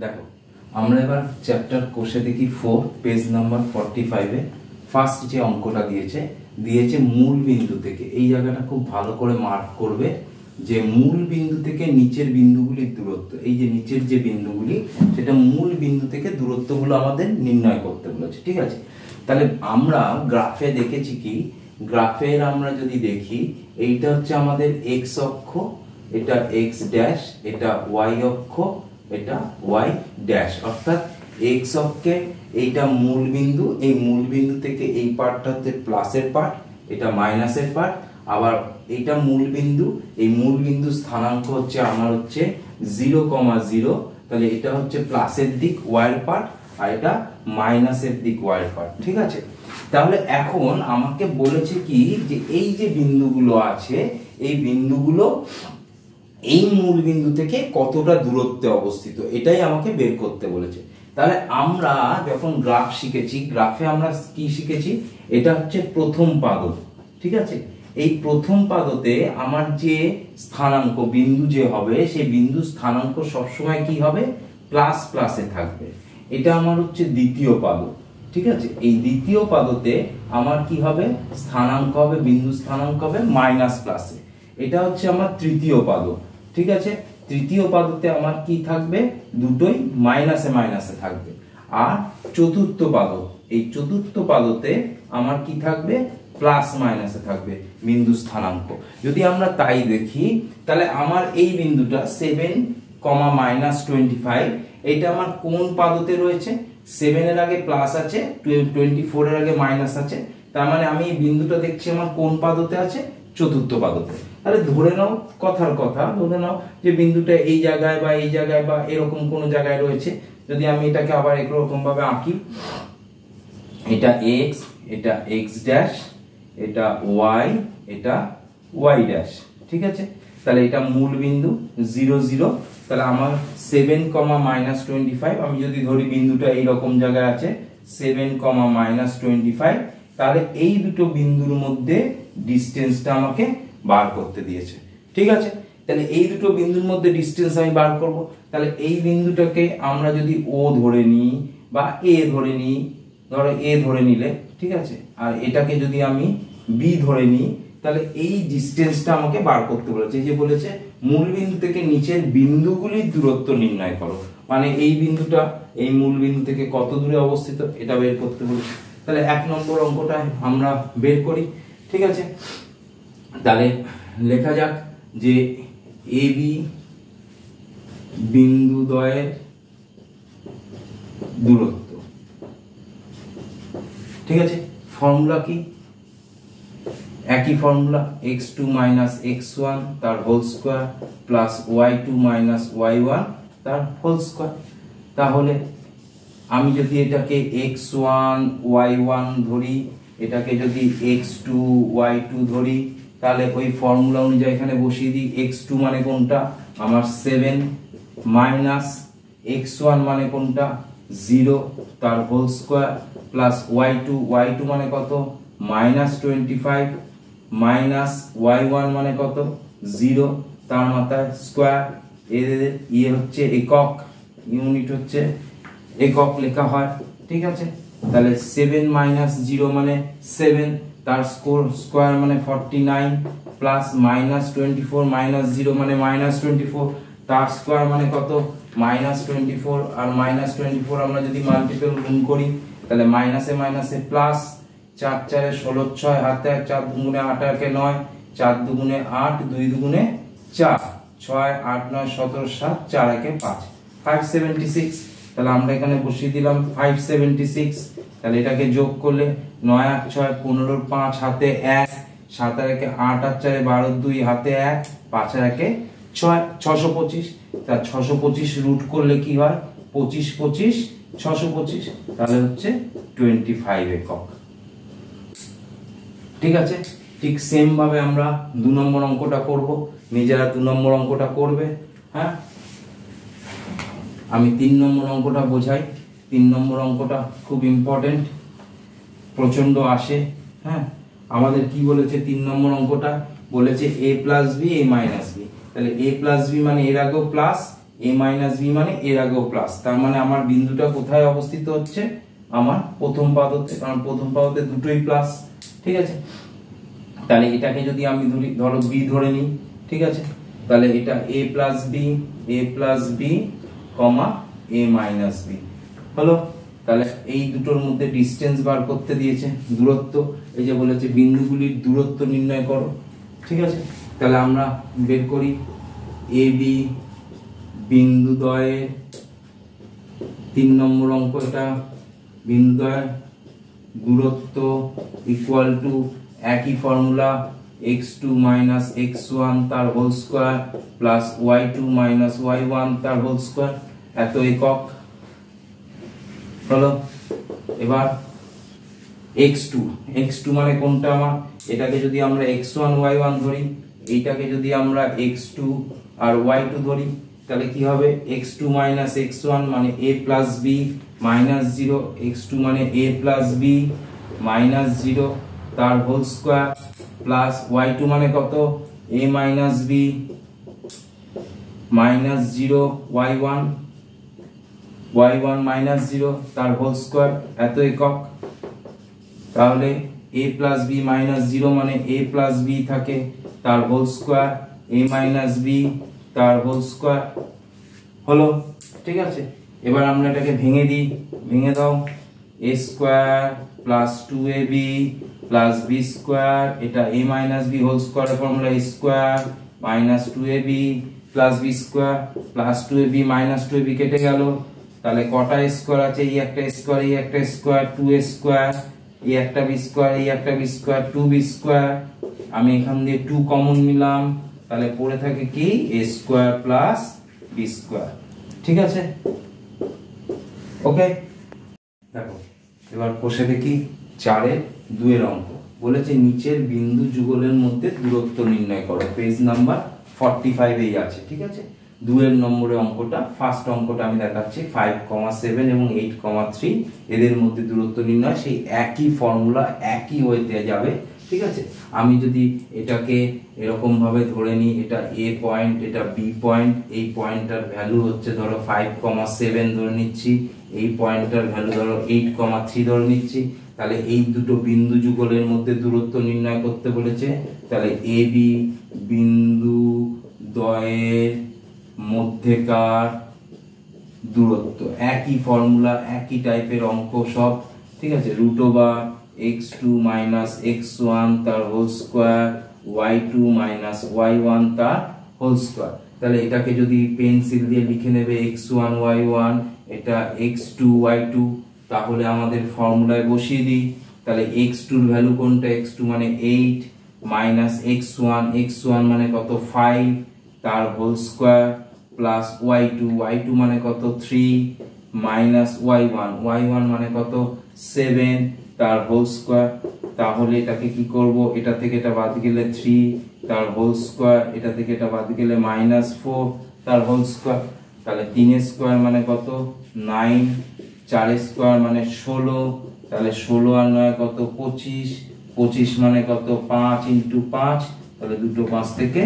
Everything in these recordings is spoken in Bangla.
দেখো আমরা এবার চ্যাপ্টার কোষে দেখি 4 পেজ নাম্বার 45 ফার্স্ট যে অঙ্কটা দিয়েছে মূল বিন্দু থেকে। এই জায়গাটা খুব ভালো করে মার্ক করবে যে মূল বিন্দু থেকে নিচের বিন্দুগুলির দূরত্ব, এই যে নিচের যে বিন্দুগুলি সেটা মূল বিন্দু থেকে দূরত্বগুলো আমাদের নির্ণয় করতে বলেছে। ঠিক আছে, তাহলে আমরা গ্রাফে দেখেছি কি, গ্রাফের আমরা যদি দেখি এইটা হচ্ছে আমাদের এক্স অক্ষ, এটা এক্স ড্যাশ, এটা ওয়াই অক্ষ, এটা ওয়াই ড্যাশ, অর্থাৎ এক্স অক্ষে এইটা মূল বিন্দু, এই মূল বিন্দু থেকে এই পার্টটা হচ্ছে প্লাসের পার্ট, এটা মাইনাসের পার্ট, আবার এইটা মূল বিন্দু, এই মূল বিন্দু স্থানাঙ্ক হচ্ছে আমার হচ্ছে 0,0, তাহলে এটা হচ্ছে প্লাসের দিক ওয়াই এর পার্ট আর এটা মাইনাসের দিক ওয়াই এর পার্ট। ঠিক আছে, তাহলে এখন আমাকে বলেছে কি যে এই যে বিন্দুগুলো আছে এই বিন্দুগুলো এই মূল বিন্দু থেকে কতটা দূরত্বে অবস্থিত এটাই আমাকে বের করতে বলেছে। তাহলে আমরা যখন গ্রাফ শিখেছি, গ্রাফে আমরা কি শিখেছি, এটা হচ্ছে প্রথম পাদক। ঠিক আছে, এই প্রথম পাদতে আমার যে স্থানাঙ্ক বিন্দু যে হবে সেই বিন্দু স্থানাঙ্ক সবসময় কি হবে, প্লাস প্লাসে থাকবে। এটা আমার হচ্ছে দ্বিতীয় পাদক। ঠিক আছে, এই দ্বিতীয় পাদতে আমার কি হবে, স্থানাঙ্ক হবে, বিন্দু স্থানাঙ্ক হবে মাইনাস প্লাসে। এটা হচ্ছে আমার তৃতীয় পাদক। ঠিক আছে, তৃতীয় পাদতে আমার কি থাকবে, দুটোই মাইনাসে মাইনাসে থাকবে। আর চতুর্থ পাদক, এই চতুর্থ পাদতে আমার কি থাকবে, প্লাস মাইনাসে থাকবে বিন্দু স্থানাঙ্ক। যদি আমরা তাই দেখি তাহলে আমার এই বিন্দুটা 7,-25 এটা আমার কোন পাদতে রয়েছে, 7 এর আগে প্লাস আছে, 24 এর আগে মাইনাস আছে, তার মানে আমি এই বিন্দুটা দেখছি আমার কোন পাদতে আছে, চতুর্থ পাদতে। তাহলে ধরে নাও, কথার কথা ধরে নাও যে বিন্দুটা এই জায়গায় বা এই জায়গায় বা এরকম কোন জায়গায় রয়েছে। যদি আমি এটাকে আবার এরকম ভাবে আঁকি, এটা x, এটা x ড্যাশ, এটা y, এটা y ড্যাশ। ঠিক আছে, তাহলে এটা মূল বিন্দু 0, 0, তাহলে আমার 7,-25 আমি যদি ধরি বিন্দুটা এই রকম জায়গায় আছে 7,-25, তাহলে এই দুটো বিন্দুর মধ্যে ডিসটেন্সটা আমাকে বার করতে দিয়েছে। ঠিক আছে, তাহলে এই দুটো বিন্দুর মধ্যে ডিসটেন্স আমি বার করব। তাহলে এই বিন্দুটাকে আমরা যদি ও ধরে নিই বা এ ধরে নিই, ধরো এ ধরে নিলে, ঠিক আছে, আর এটাকে যদি আমি বি ধরে নিই, তাহলে এই ডিসটেন্সটা আমাকে বার করতে বলেছে। যে বলেছে মূল বিন্দু থেকে নিচের বিন্দুগুলির দূরত্ব নির্ণয় করো, মানে এই বিন্দুটা এই মূল বিন্দু থেকে কত দূরে অবস্থিত এটা বের করতে বলেছে। তাহলে 1 নম্বর অঙ্কটা আমরা বের করি। ঠিক আছে, তাহলে লেখা যাক যে এ বি বিন্দুদ্বয়ের দূরত্ব। ঠিক আছে, ফর্মুলা কি, একই ফর্মুলা, x2 - x1 তার whole square plus y2 - y1 তার হোল স্কয়ার। তাহলে আমি যদি এটাকে x1 y1 ধরি, এটাকে যদি x2 y2 ধরি, তাহলে ওই ফর্মুলা অনুযায়ী এখানে বসিয়ে দিই। x2 মানে কোনটা, আমার 7 মাইনাস x1 মানে কোনটা, 0 তার হোল স্কয়ার প্লাস y2 মানে কত, -25 মাইনাস y1 মানে কত, 0 তার মাথায় স্কয়ার। এর ইয়ে হচ্ছে একক, ইউনিট হচ্ছে একক লেখা হয়। ঠিক আছে, তাহলে 7 - 0 মানে 7 তার স্কয়ার মানে 49 প্লাস -24 - 0 মানে -24 তার স্কয়ার মানে কত, -24 আর -24 আমরা যদি মাল্টিপল গুণ করি তাহলে মাইনাসে মাইনাসে প্লাস, 4 4 16 6 হাতে 4 দুগুণে 8 একে 9, 4 দুগুণে 8, 2 দুগুণে 4, 6 8 9 17 7, 4 একে 5, 576। তাহলে আমরা এখানে বসিয়ে দিলাম 576। তাহলে এটাকে যোগ করলে 9 8 6 15 5 হাতে 1, 7 আর একে 8 আর 4 12 2 হাতে 1, 5 আর একে 6, 625। তা 625 রুট করলে কি হয়, 25 25 625, তাহলে হচ্ছে 25 একক। ঠিক আছে, ঠিক সেম ভাবে আমরা 2 নম্বর অঙ্কটা করব। নিজেরা 2 নম্বর অঙ্কটা করবে। হ্যাঁ, আমি 3 নম্বর অঙ্কটা বোঝাই। 3 নম্বর অঙ্কটা খুব ইম্পর্টেন্ট, প্রচন্ড আসে। হ্যাঁ, আমাদের কি বলেছে 3 নম্বর অঙ্কটা, বলেছে a + b a - b। তাহলে a + b মানে এর আগেও প্লাস a মাইনাস বি মানে এর আগেও প্লাস, তার মানে আমার বিন্দুটা কোথায় অবস্থিত হচ্ছে, আমার প্রথম পাদতে, কারণ প্রথম পাদতে দুটোই প্লাস। ঠিক আছে, তাহলে এটাকে যদি আমি ধরো বি ধরে নিই, ঠিক আছে, তাহলে এটা a plus B comma a minus B হলো। তাহলে এই দুটোর মধ্যে ডিসটেন্স বার করতে দিয়েছে, দূরত্ব, এই যে বলেছে বিন্দুগুলির দূরত্ব নির্ণয় করো। ঠিক আছে, তাহলে আমরা বের করি এ বি বিন্দুদ্বয়ের 3 নম্বর অঙ্ক, এটা বিন্দুদ্বয়ের দূরত্ব ইকুয়াল টু একই ফর্মুলা x2 মাইনাস x1 তার whole square plus y2 minus y1 তার হোল স্কয়ার, এত একক হলো। এবার x2 মানে কোনটা, আমার এটাকে যদি আমরা x1 y1 ধরি, এইটাকে যদি আমরা x2 আর y2 ধরি, তাহলে কি হবে x2 মাইনাস x1 মানে a plus b minus 0, x2 মানে a প্লাস b মাইনাস 0 তার হোল স্কয়ার প্লাস y2 মানে কত a minus b minus 0 y1 minus 0 তার হোল স্কয়ার, এত একক। তাহলে a প্লাস b মাইনাস 0 মানে a প্লাস b থাকে তার whole square a minus b তার হোল স্কয়ার হলো। ঠিক আছে, এবার আমরা এটাকে ভেঙে দিই, ভেঙে দাও, a square plus 2ab plus b square, এটা a মাইনাস b হোল স্কয়ারের formula a square minus 2ab plus b square plus 2ab minus 2ab কেটে গেল, তাহলে কটা স্কয়ার আছে, এই একটা স্কয়ার, এই একটা স্কয়ার, 2a স্কয়ার, এই একটা b স্কয়ার, এই একটা b স্কয়ার, 2b স্কয়ার, আমি এখান দিয়ে 2 কমন নিলাম, তাহলে পড়ে থাকে কি a square plus b square. ঠিক আছে, ওকে। দেখো এবার কষে দেখি 4-এর 2-এর অঙ্ক, বলেছে নিচের বিন্দু যুগলের মধ্যে দূরত্ব নির্ণয় করো, পেজ নাম্বার 45 এই আছে। ঠিক আছে, 2-এর নম্বরের অঙ্কটা, ফার্স্ট অঙ্কটা আমি দেখাচ্ছি 5,7 এবং 8,3 এদের মধ্যে দূরত্ব নির্ণয়, সেই একই ফর্মুলা একই ওয়েতে যাবে। ঠিক আছে, আমি যদি এটাকে এরকম ভাবে ধরে নিই, এটা a পয়েন্ট, এটা b পয়েন্ট, এই পয়েন্টটার ভ্যালু হচ্ছে ধরো 5,7 ধরে নিচ্ছি, এই পয়েন্টটার ভ্যালু ধরো 8,3 ধরে নিচ্ছি, তাহলে এই দুটো বিন্দু যুগলের মধ্যে দূরত্ব নির্ণয় করতে বলেছে। তাহলে এ বি বিন্দু দ্বয়ের মধ্যেকার দূরত্ব, একই ফর্মুলা, একই টাইপের অঙ্ক সব। ঠিক আছে, √x2 মাইনাস x1 তার whole square y2 minus y1 তার হোল স্কয়ার। তাহলে এটাকে যদি পেন্সিল দিয়ে লিখে নেবে x1 y1, এটা x2 y2, তাহলে আমাদের ফর্মুলায় বসিয়ে দিই। তাহলে x2 এর ভ্যালু কোনটা, x2 মানে 8 মাইনাস x1 মানে কত 5 তার হোল স্কয়ার প্লাস y2 মানে কত 3 মাইনাস y1 মানে কত 7 তার হোল স্কয়ার। তাহলে এটাকে কি করব, এটা থেকে এটা বাদ গেলে 3 তার হোল স্কয়ার, এটা থেকে এটা বাদ গেলে -4 তার হোল স্কয়ার। তাহলে 3 স্কয়ার মানে কত 9, 4 স্কয়ার মানে 16, তাহলে 16 আর 9 কত 25 মানে কত 5 × 5, তাহলে দুটো 5 থেকে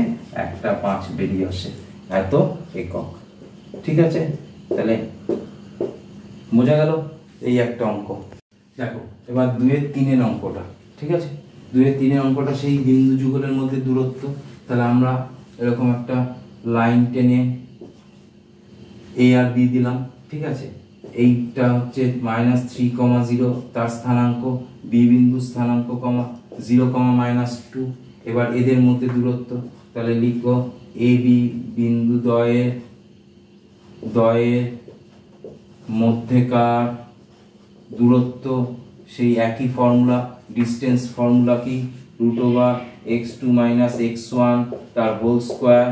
একটা 5 বেরিয়ে আসে, এত একক। ঠিক আছে, তাহলে বোঝা গেল এই একটা অঙ্ক। দেখো এবার 2-এর 3-এর অঙ্কটা। ঠিক আছে, 2-এর 3-এর অঙ্কটা সেই বিন্দু যুগলের মধ্যে দূরত্ব। তাহলে আমরা এরকম একটা লাইন টেনে a আর b দিলাম। ঠিক আছে, এইটা হচ্ছে -3,0 তার স্থানাঙ্ক, b বিন্দু স্থানাঙ্ক, 0, -2। এবার এদের মধ্যে দূরত্ব, তাহলে লিখব এ বি বিন্দু দ্বয়ের মধ্যেকার দূরত্ব, সেই একই ফর্মুলা, ডিসটেন্স ফর্মুলা কি, √x2 মাইনাস x1 তার whole square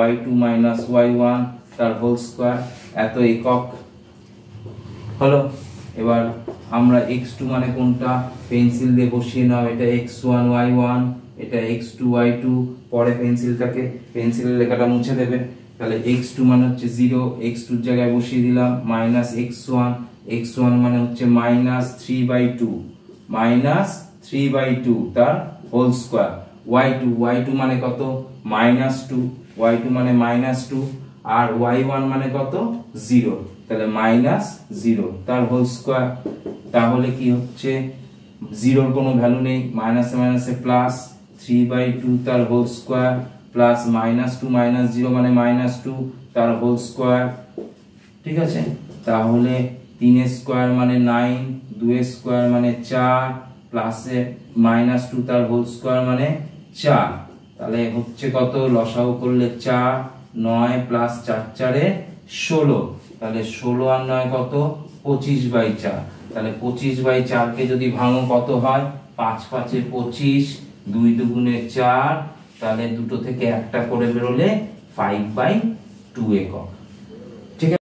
y2 minus y1 তার হোল স্কয়ার, এত একক হলো। এবার আমরা x2 মানে কোনটা, পেন্সিল দিয়ে বসিয়ে নাও, এটা x1 y1, এটা x2 y2, পরে পেন্সিলের লেখাটা মুছে দেবে। তাহলে x2 মানে হচ্ছে 0, x2 এর জায়গায় বসিয়ে দিলাম -x1 মানে হচ্ছে -3/2 তার হোল স্কয়ার, y2 মানে কত -2, y2 মানে -2, আর y1 মানে কত 0, তাহলে -0 তার হোল স্কয়ার। তাহলে কি হচ্ছে 0 এর কোনো ভ্যালু নেই, মাইনাসে মাইনাসে প্লাস 3/2 তার হোল স্কয়ার প্লাস -2 -0 মানে -2 তার হোল স্কয়ার। ঠিক আছে, তাহলে 3 এর স্কয়ার মানে 9, 2 এর স্কয়ার মানে 4 প্লাসে -2 তার হোল স্কয়ার মানে 4। তাহলে হচ্ছে কত, লসাগু করলে 4, 9 প্লাস 4 4 16, তাহলে 16 আর 9 কত 25/4। তাহলে 25/4 কে যদি ভাঙো কত হয়, 5 5 এ 25, 2 2 4, তাহলে দুটো থেকে একটা করে বেরোলে 5/2 একক।